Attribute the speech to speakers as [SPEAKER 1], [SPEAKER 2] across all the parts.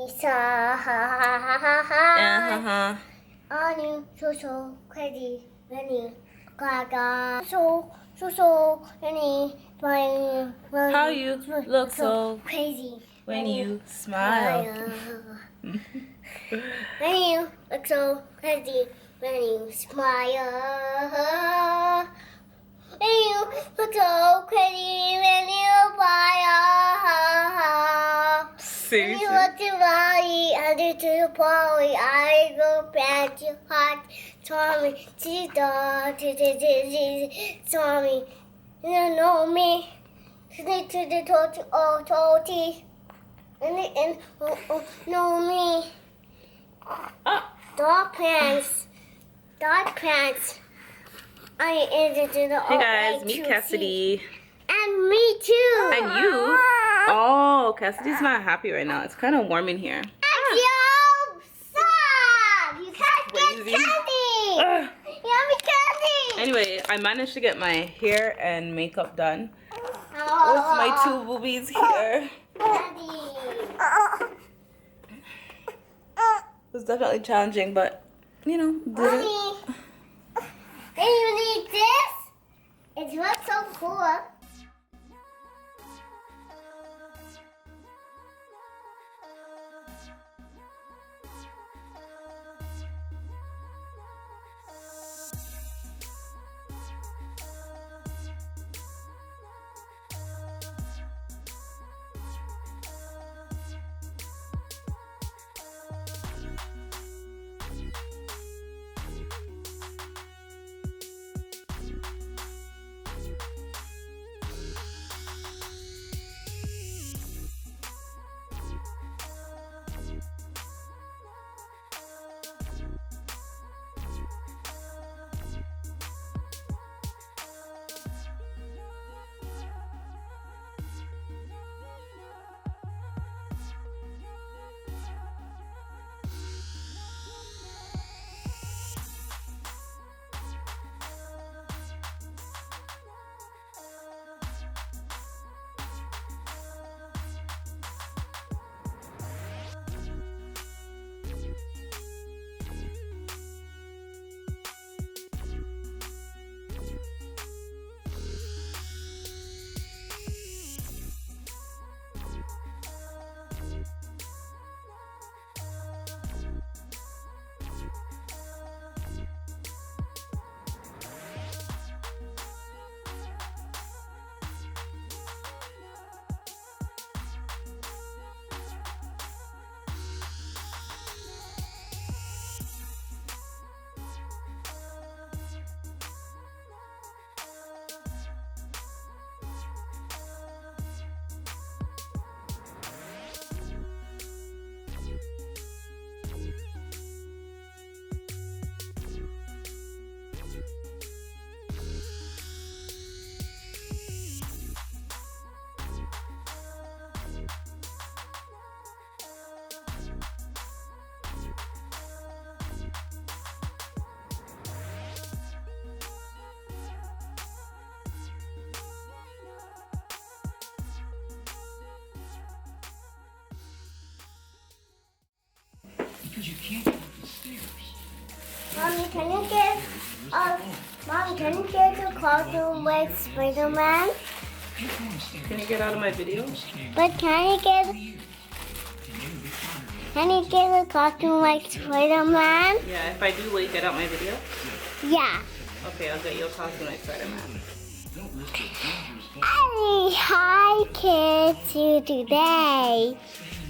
[SPEAKER 1] Are you so crazy when you gaga?
[SPEAKER 2] How you look so
[SPEAKER 1] crazy
[SPEAKER 2] when you smile.
[SPEAKER 1] When you look so crazy when you smile. When you look so crazy when you smile. When you look to body, under to the body, I go back to heart. Tommy, to Tommy, you don't know me. Snake to the torch, oh, torty. And know me. Dog pants. I entered the
[SPEAKER 2] Hey guys, meet Cassidy.
[SPEAKER 1] And me too.
[SPEAKER 2] And you? Oh, Cassidy's not happy right now. It's kind of warm in here.
[SPEAKER 1] Yo, stop! You can't get candy. Yummy candy.
[SPEAKER 2] Anyway, I managed to get my hair and makeup done. With my two boobies here.
[SPEAKER 1] Candy.
[SPEAKER 2] It was definitely challenging, but you know, did it.
[SPEAKER 1] Mommy, and you need this? It looks so cool.
[SPEAKER 3] Because you can't go up the stairs.
[SPEAKER 1] Mommy, can you get the cartoon with Spider-Man?
[SPEAKER 2] Can you get out of my video?
[SPEAKER 1] But can you get a cartoon like Spider-Man?
[SPEAKER 2] Yeah, if I do, will you get out my video?
[SPEAKER 1] Yeah.
[SPEAKER 2] Okay, I'll get you a costume like Spider-Man.
[SPEAKER 1] Hey, hi kids, today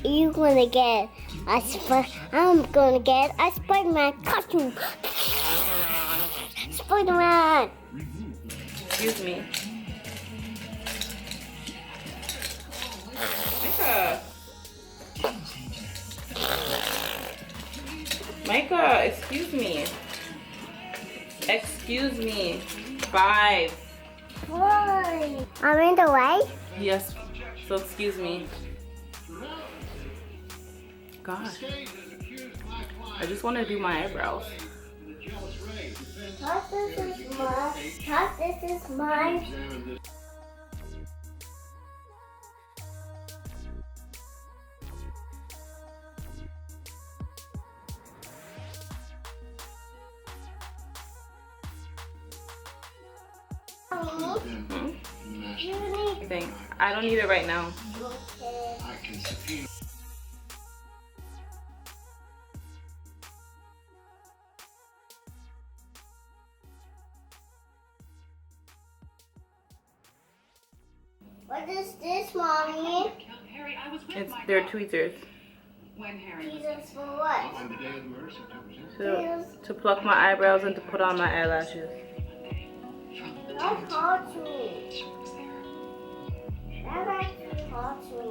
[SPEAKER 1] I'm gonna get a Spider-Man costume. Spider-Man.
[SPEAKER 2] Excuse me. Micah. Micah, excuse me. Excuse me. 5.
[SPEAKER 1] Why? I'm in the way.
[SPEAKER 2] Yes. So excuse me. Gosh. I just want to do my eyebrows.
[SPEAKER 1] This is mine.
[SPEAKER 2] I think I don't need it right now.
[SPEAKER 1] Okay.
[SPEAKER 3] I can subpoena.
[SPEAKER 1] What is this, Mommy?
[SPEAKER 2] It's their tweezers
[SPEAKER 1] Jesus for what?
[SPEAKER 3] On the day of the murder, September 10th.
[SPEAKER 2] to pluck my eyebrows and to put on my eyelashes.
[SPEAKER 1] Don't touch me. That actually touch me.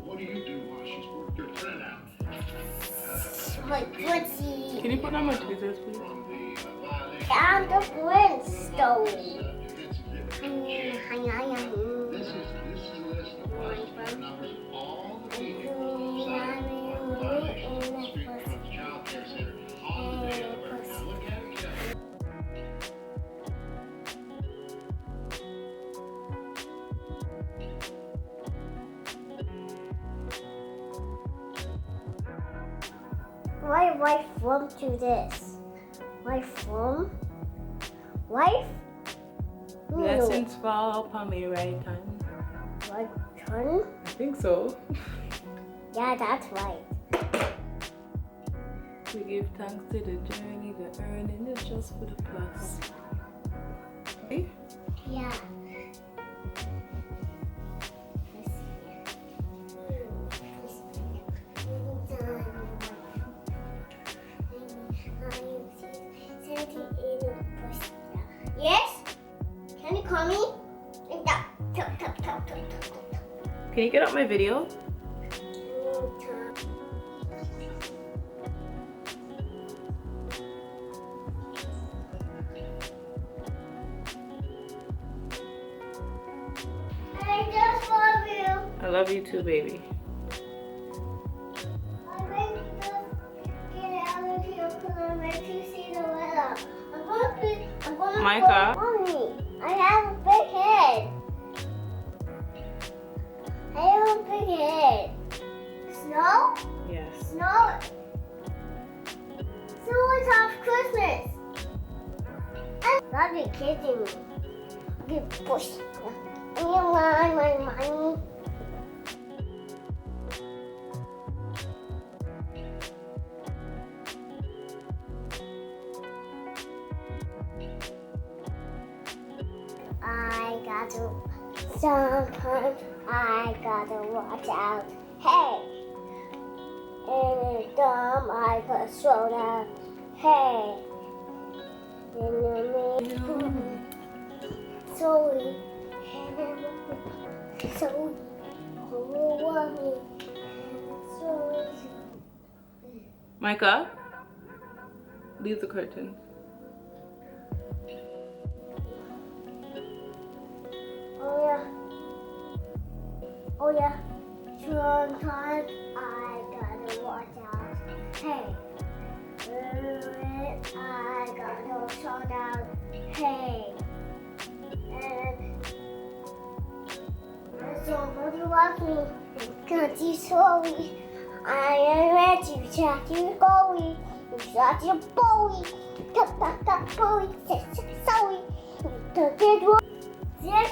[SPEAKER 3] What do you do while she's working? You're turning out.
[SPEAKER 1] My pussy.
[SPEAKER 2] Can you put on my tweezers, please?
[SPEAKER 3] From the violation
[SPEAKER 1] I'm the Flintstone.
[SPEAKER 3] defense exhibit. This is a list of license numbers of all the vehicles cited for violation of the street front child care center on the day of the murder. Now look at it carefully.
[SPEAKER 1] Why wife from to this? Wife from? Wife?
[SPEAKER 2] Blessings fall upon me right time.
[SPEAKER 1] What turn?
[SPEAKER 2] I think so.
[SPEAKER 1] Yeah, that's right.
[SPEAKER 2] We give thanks to the journey, the earning is just for the plus. Okay?
[SPEAKER 1] Yeah. Yes? Can you call me?
[SPEAKER 2] Can you get out my video?
[SPEAKER 1] I just love you.
[SPEAKER 2] I love you too, baby.
[SPEAKER 1] I'm going to get out of here because I'm ready to see the weather. I'm going to
[SPEAKER 2] Micah?
[SPEAKER 1] Mommy, I have a big head. I have a big head. Snow?
[SPEAKER 2] Yes.
[SPEAKER 1] Snow? Snow is off Christmas. You're kidding me. Get pushed. I want my money. Sometimes I gotta watch out. Hey! Anytime I gotta slow down. Hey! Sorry. Sorry. Sorry.
[SPEAKER 2] Micah, leave the curtain.
[SPEAKER 1] Oh yeah. Oh yeah. Sometimes I gotta watch out. Hey. I gotta slow down. Hey. And somebody watch me. Because you sorry. I am ready to chat you Bowie. You shot your Bowie. Tap Bowie. Sorry. You did what? Yes.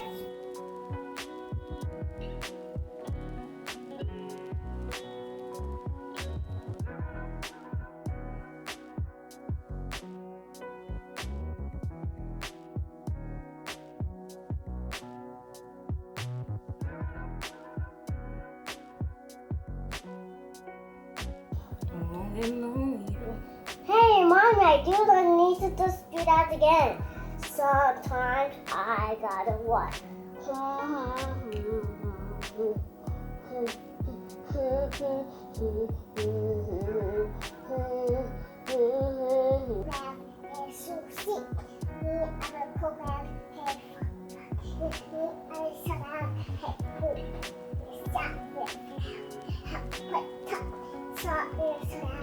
[SPEAKER 1] Hey, Mommy, I do not need to just do that again. Sometimes I gotta what?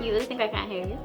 [SPEAKER 4] You really think I can't hear you?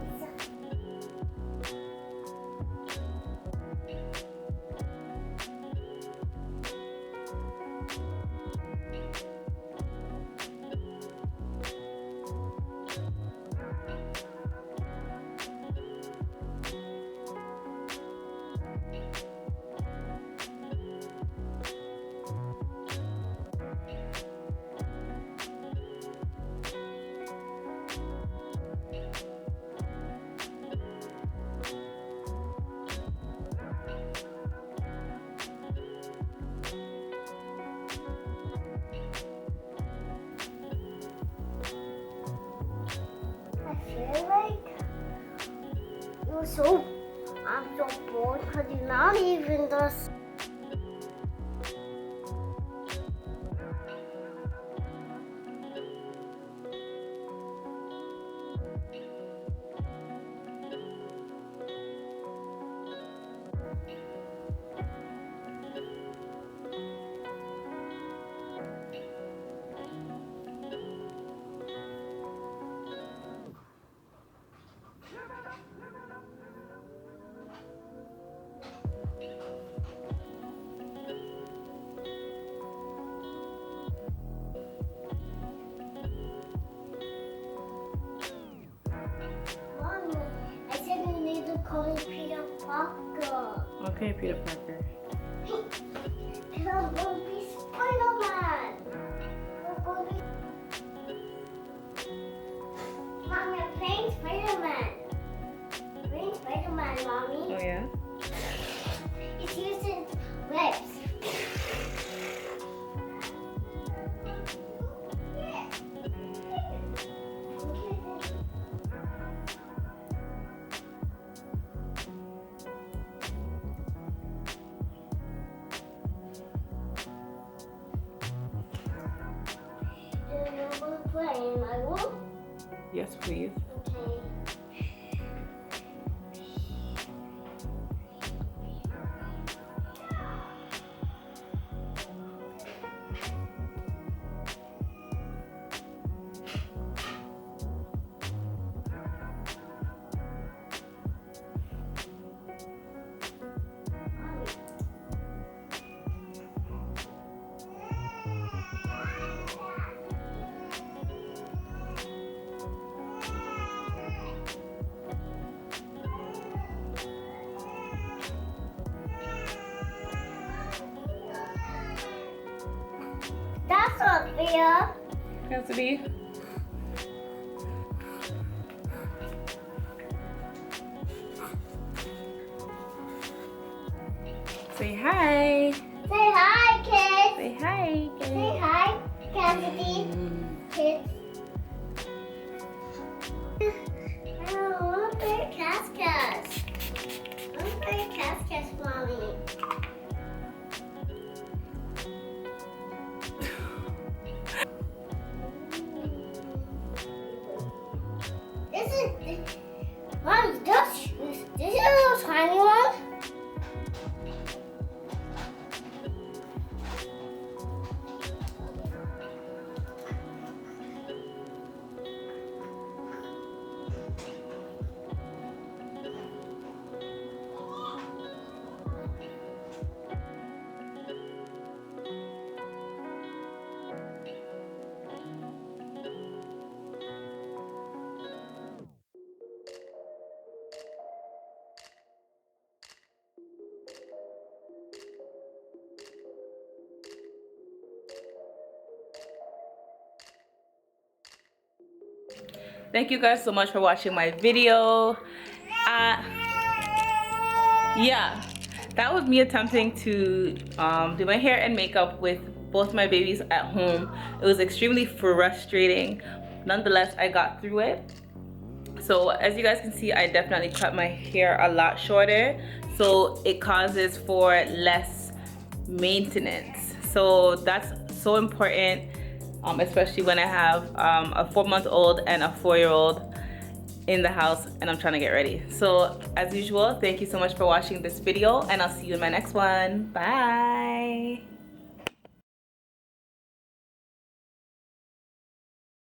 [SPEAKER 1] I'm so bored because you're not even the. Calling Peter Parker.
[SPEAKER 2] Okay, Peter Parker.
[SPEAKER 1] And I'm going to be Spider-Man. I'm going to be... Mommy, I'm playing Spider-Man. Playing Spider-Man, Mommy.
[SPEAKER 2] Oh yeah?
[SPEAKER 1] It's using webs. Play in my room?
[SPEAKER 2] Yes, please.
[SPEAKER 1] Okay. That's not fair.
[SPEAKER 2] Cassidy. Say hi.
[SPEAKER 1] Say hi, kids.
[SPEAKER 2] Say hi.
[SPEAKER 1] Say hi, Cassidy. Kids. I want to play Cascas. I want to play Cascas, Mommy. This is, Mommy, this is a little tiny one.
[SPEAKER 2] Thank you guys so much for watching my video. Yeah, that was me attempting to do my hair and makeup with both my babies at home. It was extremely frustrating. Nonetheless, I got through it. So as you guys can see, I definitely cut my hair a lot shorter, so it causes for less maintenance. So that's so important, especially when I have a 4-month-old and a 4-year-old in the house and I'm trying to get ready. So as usual, thank you so much for watching this video and I'll see you in my next one. Bye.